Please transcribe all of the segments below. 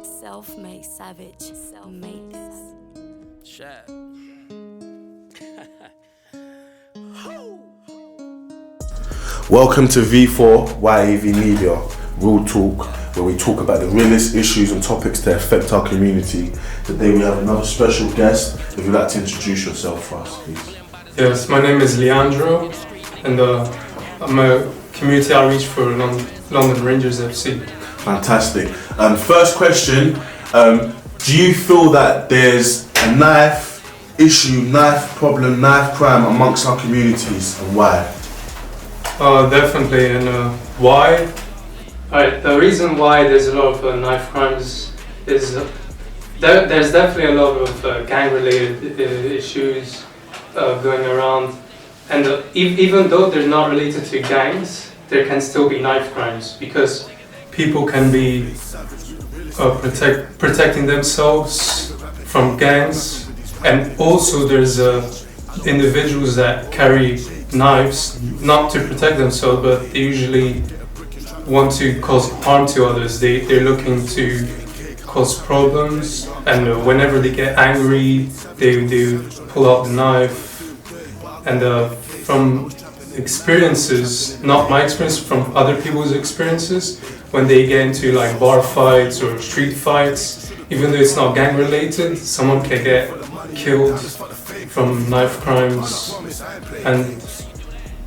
Self-made savage. Self-made this. Shut. Welcome to v4yav Media, Real Talk, where we talk about the realest issues and topics that affect our community. Today we have another special guest. If you'd like to introduce yourself for us, please. Yes, my name is Leandro, and I'm a community outreach for London Rangers FC. Fantastic. First question, do you feel that there's a knife issue, knife problem, knife crime amongst our communities, and why? Definitely, and why? Alright, the reason why there's a lot of knife crimes is there's definitely a lot of gang-related issues going around, and even though they're not related to gangs, there can still be knife crimes because people can be protecting themselves from gangs, and also there's individuals that carry knives not to protect themselves, but they usually want to cause harm to others. They're looking to cause problems, and whenever they get angry, they pull out the knife. And from experiences, not my experience, from other people's experiences, when they get into like bar fights or street fights, even though it's not gang related, someone can get killed from knife crimes, and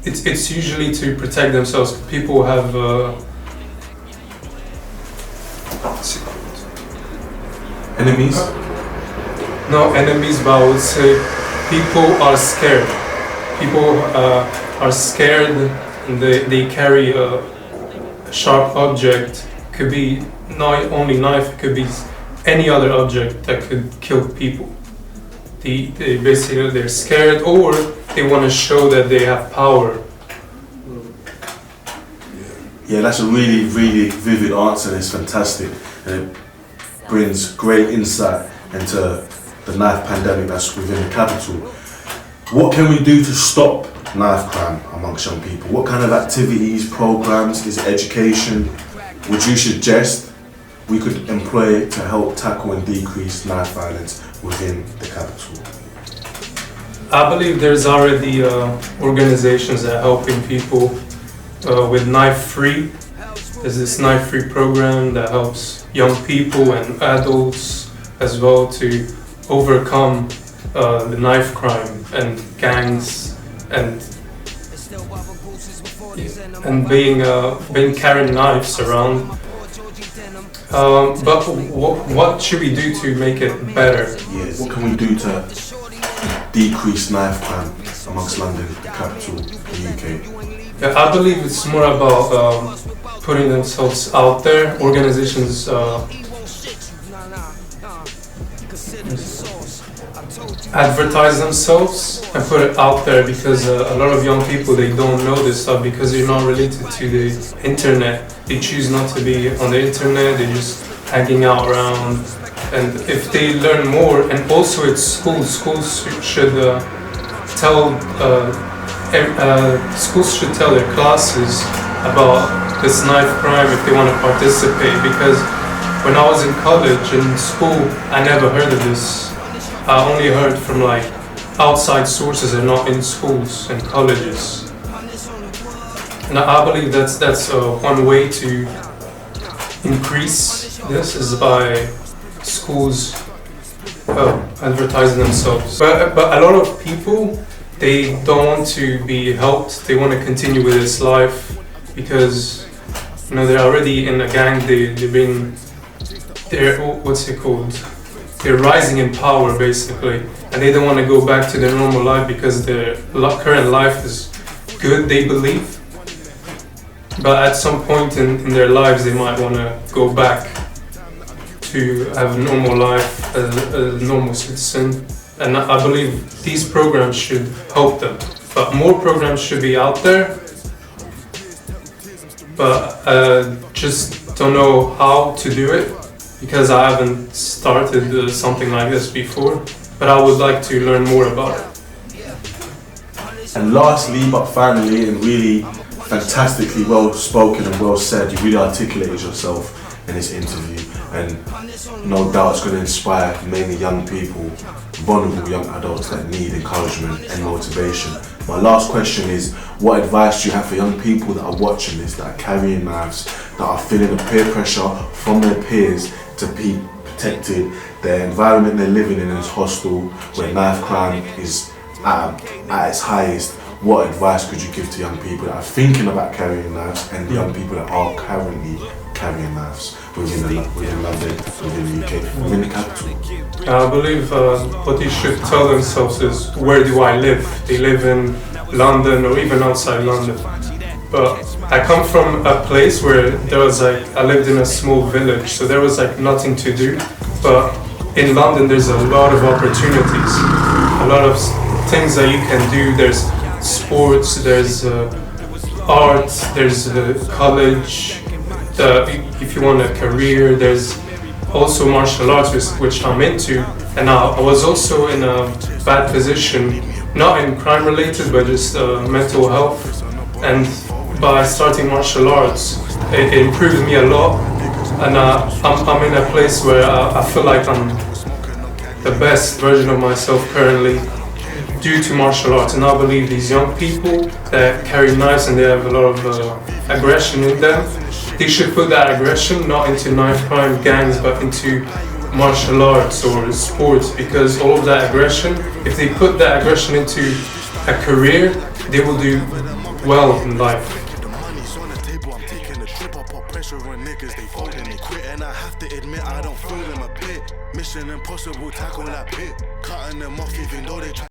it's usually to protect themselves. People have Enemies? No enemies, but I would say people are scared. People are scared, and they carry a sharp object. Could be not only knife, it could be any other object that could kill people. They basically, they're scared, or they want to show that they have power. Yeah, that's a really, really vivid answer, and it's fantastic, and it brings great insight into the knife pandemic that's within the capital. What can we do to stop knife crime amongst young people? What kind of activities, programs, is it education would you suggest we could employ to help tackle and decrease knife violence within the capital? I believe there's already organizations that are helping people with knife-free. There's this knife-free program that helps young people and adults as well to overcome the knife crime and gangs and being carrying knives around. But what should we do to make it better? Yes. What can we do to decrease knife crime amongst London, the capital, the UK? Yeah, I believe it's more about putting themselves out there. Organizations advertise themselves and put it out there, because a lot of young people, they don't know this stuff because they're not related to the internet. They choose not to be on the internet, they're just hanging out around. And if they learn more, and also it's schools should tell schools should tell their classes about this knife crime if they want to participate, because when I was in college, in school, I never heard of this. I only heard from like outside sources and not in schools and colleges. And I believe that's one way to increase this, is by schools advertising themselves. But a lot of people, they don't want to be helped. They want to continue with this life because they're already in a gang. They're rising in power basically, and they don't want to go back to their normal life because their current life is good, they believe. But at some point in their lives, they might want to go back to have a normal life as a normal citizen. And I believe these programs should help them. But more programs should be out there. But just don't know how to do it, because I haven't started something like this before. But I would like to learn more about it. And lastly, but finally, and really fantastically well spoken and well said, you really articulated yourself in this interview, and no doubt it's going to inspire mainly young people, vulnerable young adults that need encouragement and motivation. My last question is, what advice do you have for young people that are watching this, that are carrying knives, that are feeling the peer pressure from their peers to be protected? The environment they're living in is hostile, where knife crime is at its highest. What advice could you give to young people that are thinking about carrying knives and the young people that are currently carrying knives within London, within the UK, within the capital? I believe what you should tell themselves is, where do I live? They live in London or even outside London. But I come from a place where there was I lived in a small village, so there was nothing to do. But in London there's a lot of opportunities, a lot of things that you can do. There's sports, there's art, there's college, if you want a career, there's also martial arts, which I'm into. And I was also in a bad position, not in crime related, but just mental health. And by starting martial arts, it improved me a lot. And I'm in a place where I feel like I'm the best version of myself currently, due to martial arts. And I believe these young people that carry knives and they have a lot of aggression in them, they should put that aggression not into knife crime gangs, but into martial arts or sports, because all of that aggression, if they put that aggression into a career, they will do well in life. Mission impossible, tackle that pit, cutting them off even though they try.